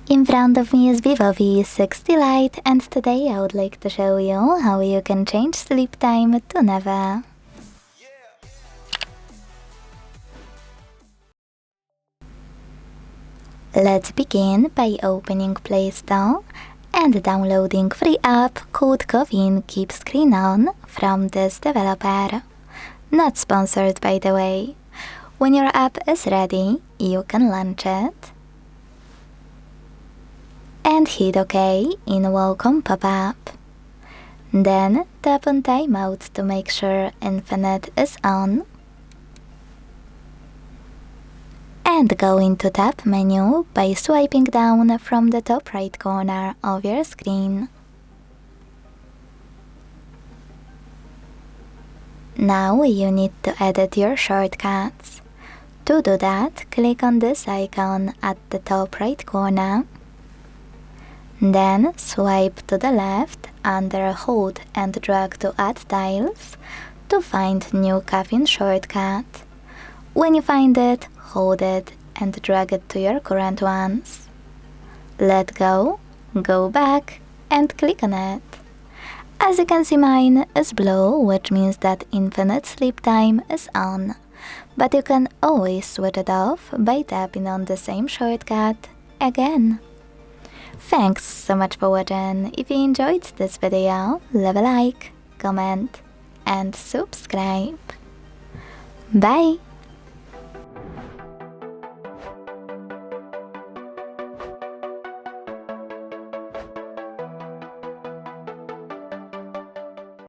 In front of me is VIVO V60 Lite, and today I would like to show you how you can change sleep time to never. Let's begin by opening Play Store and downloading free app called Covin Keep Screen On from this developer. Not sponsored, by the way. When your app is ready, you can launch it and hit OK in Welcome pop-up. Then tap on Timeout to make sure Infinite is on, and go into Tap menu by swiping down from the top right corner of your screen. Now you need to edit your shortcuts. To do that, click on this icon at the top right corner. Then swipe to the left under Hold and drag to Add Tiles to find new Caffeine shortcut. When you find it, hold it and drag it to your current ones. Let go, go back and click on it. As you can see, mine is blue, which means that Infinite Sleep Time is on. But you can always switch it off by tapping on the same shortcut again. Thanks so much for watching. If you enjoyed this video, leave a like, comment and subscribe. Bye!